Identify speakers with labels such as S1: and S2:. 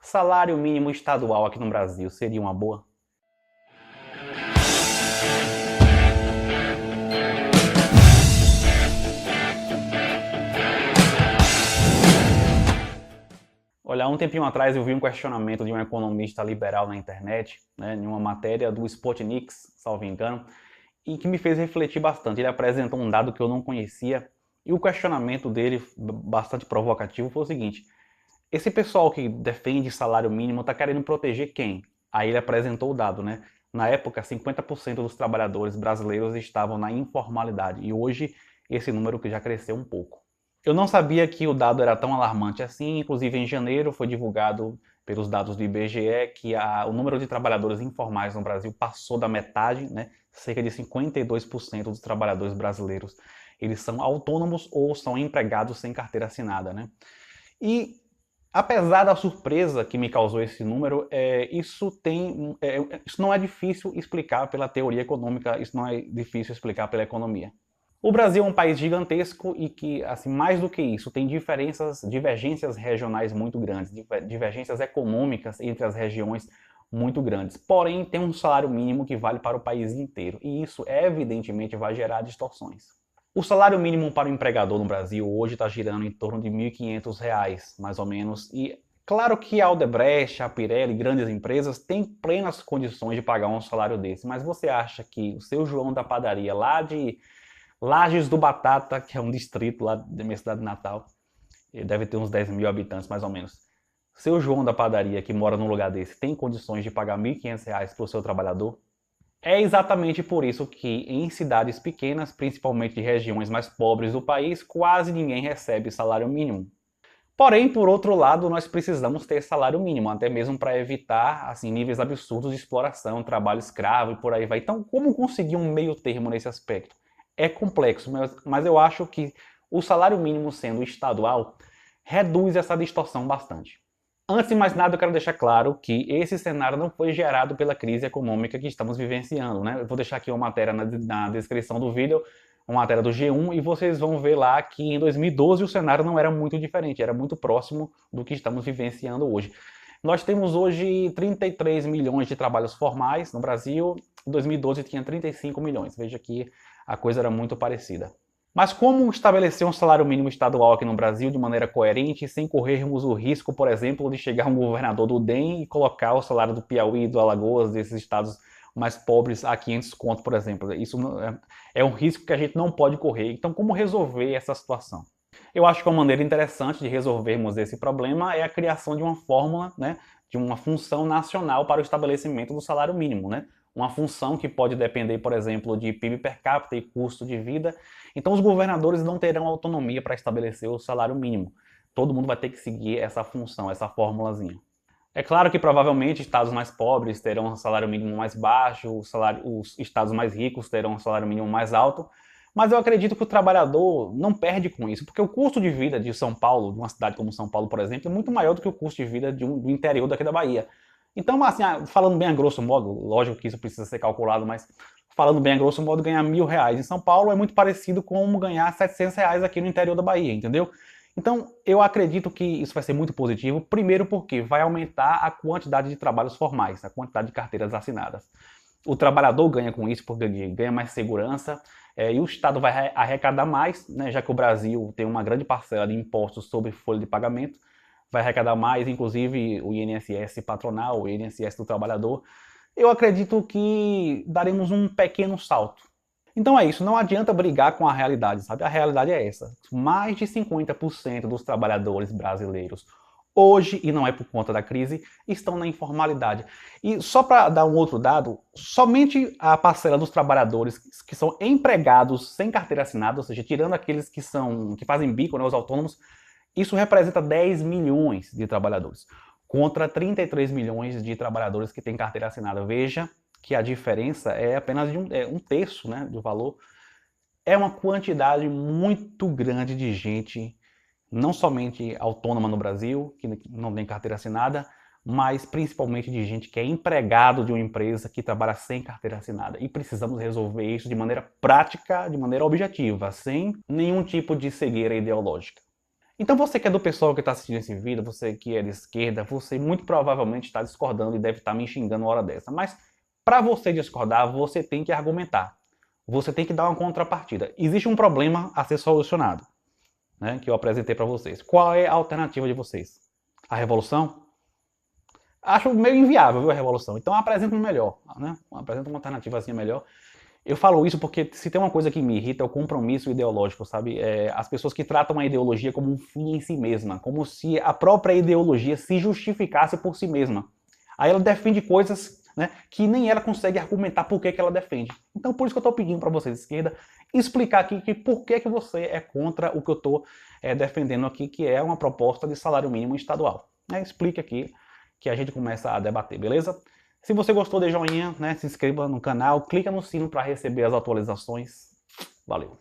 S1: Salário mínimo estadual aqui no Brasil seria uma boa? Olha, há um tempinho atrás eu vi um questionamento de um economista liberal na internet, né, em uma matéria do Spotnik, salvo engano, e que me fez refletir bastante. Ele apresentou um dado que eu não conhecia, e o questionamento dele, bastante provocativo, foi o seguinte: esse pessoal que defende salário mínimo está querendo proteger quem? Aí ele apresentou o dado, né? Na época, 50% dos trabalhadores brasileiros estavam na informalidade, e hoje esse número que já cresceu um pouco. Eu não sabia que o dado era tão alarmante assim, inclusive em janeiro foi divulgado pelos dados do IBGE que o número de trabalhadores informais no Brasil passou da metade, né? Cerca de 52% dos trabalhadores brasileiros, eles são autônomos ou são empregados sem carteira assinada, né? E apesar da surpresa que me causou esse número, isso não é difícil explicar pela teoria econômica, isso não é difícil explicar pela economia. O Brasil é um país gigantesco e que, assim, mais do que isso, tem divergências regionais muito grandes, divergências econômicas entre as regiões muito grandes. Porém, tem um salário mínimo que vale para o país inteiro e isso, evidentemente, vai gerar distorções. O salário mínimo para o empregador no Brasil hoje está girando em torno de R$ 1.500, mais ou menos, e claro que a Odebrecht, a Pirelli, grandes empresas, têm plenas condições de pagar um salário desse, mas você acha que o seu João da padaria lá de Lages do Batata, que é um distrito lá da minha cidade natal, ele deve ter uns 10 mil habitantes mais ou menos. Seu João da padaria que mora num lugar desse tem condições de pagar R$ 1.500 para o seu trabalhador? É exatamente por isso que em cidades pequenas, principalmente de regiões mais pobres do país, quase ninguém recebe salário mínimo. Porém, por outro lado, nós precisamos ter salário mínimo, até mesmo para evitar assim, níveis absurdos de exploração, trabalho escravo e por aí vai. Então, como conseguir um meio termo nesse aspecto? É complexo, mas eu acho que o salário mínimo sendo estadual reduz essa distorção bastante. Antes de mais nada, eu quero deixar claro que esse cenário não foi gerado pela crise econômica que estamos vivenciando, né? Eu vou deixar aqui uma matéria na descrição do vídeo, uma matéria do G1, e vocês vão ver lá que em 2012 o cenário não era muito diferente, era muito próximo do que estamos vivenciando hoje. Nós temos hoje 33 milhões de trabalhos formais no Brasil, em 2012 tinha 35 milhões, veja que a coisa era muito parecida. Mas como estabelecer um salário mínimo estadual aqui no Brasil de maneira coerente, sem corrermos o risco, por exemplo, de chegar um governador do DEM e colocar o salário do Piauí, do Alagoas, desses estados mais pobres a 500 conto, por exemplo? Isso é um risco que a gente não pode correr. Então, como resolver essa situação? Eu acho que uma maneira interessante de resolvermos esse problema é a criação de uma fórmula, né, de uma função nacional para o estabelecimento do salário mínimo, né? Uma função que pode depender, por exemplo, de PIB per capita e custo de vida. Então os governadores não terão autonomia para estabelecer o salário mínimo. Todo mundo vai ter que seguir essa função, essa formulazinha. É claro que provavelmente estados mais pobres terão um salário mínimo mais baixo, os estados mais ricos terão um salário mínimo mais alto, mas eu acredito que o trabalhador não perde com isso, porque o custo de vida de São Paulo, de uma cidade como São Paulo, por exemplo, é muito maior do que o custo de vida do interior daqui da Bahia. Então, assim, falando bem a grosso modo, lógico que isso precisa ser calculado, mas falando bem a grosso modo, ganhar R$ 1.000 em São Paulo é muito parecido com ganhar R$ 700 aqui no interior da Bahia, entendeu? Então, eu acredito que isso vai ser muito positivo, primeiro porque vai aumentar a quantidade de trabalhos formais, a quantidade de carteiras assinadas. O trabalhador ganha com isso porque ganha mais segurança, e o Estado vai arrecadar mais, né, já que o Brasil tem uma grande parcela de impostos sobre folha de pagamento, vai arrecadar mais, inclusive o INSS patronal, o INSS do trabalhador. Eu acredito que daremos um pequeno salto. Então é isso, não adianta brigar com a realidade, sabe? A realidade é essa. Mais de 50% dos trabalhadores brasileiros hoje, e não é por conta da crise, estão na informalidade. E só para dar um outro dado, somente a parcela dos trabalhadores que são empregados sem carteira assinada, ou seja, tirando aqueles que fazem bico, né, os autônomos, isso representa 10 milhões de trabalhadores, contra 33 milhões de trabalhadores que têm carteira assinada. Veja que a diferença é apenas de um terço, né, do valor. É uma quantidade muito grande de gente, não somente autônoma no Brasil, que não tem carteira assinada, mas principalmente de gente que é empregado de uma empresa que trabalha sem carteira assinada. E precisamos resolver isso de maneira prática, de maneira objetiva, sem nenhum tipo de cegueira ideológica. Então você que é do pessoal que está assistindo esse vídeo, você que é de esquerda, você muito provavelmente está discordando e deve estar me xingando uma hora dessa. Mas para você discordar, você tem que argumentar. Você tem que dar uma contrapartida. Existe um problema a ser solucionado, né, que eu apresentei para vocês. Qual é a alternativa de vocês? A revolução? Acho meio inviável, viu, a revolução. Então apresenta um melhor, né? Apresenta uma alternativa assim melhor. Eu falo isso porque se tem uma coisa que me irrita é o compromisso ideológico, sabe? As pessoas que tratam a ideologia como um fim em si mesma, como se a própria ideologia se justificasse por si mesma. Aí ela defende coisas, né, que nem ela consegue argumentar por que ela defende. Então por isso que eu estou pedindo para vocês, esquerda, explicar aqui que por que você é contra o que eu estou defendendo aqui, que é uma proposta de salário mínimo estadual. Explique aqui que a gente começa a debater, beleza? Se você gostou, dê joinha, né? Se inscreva no canal, clica no sino para receber as atualizações. Valeu!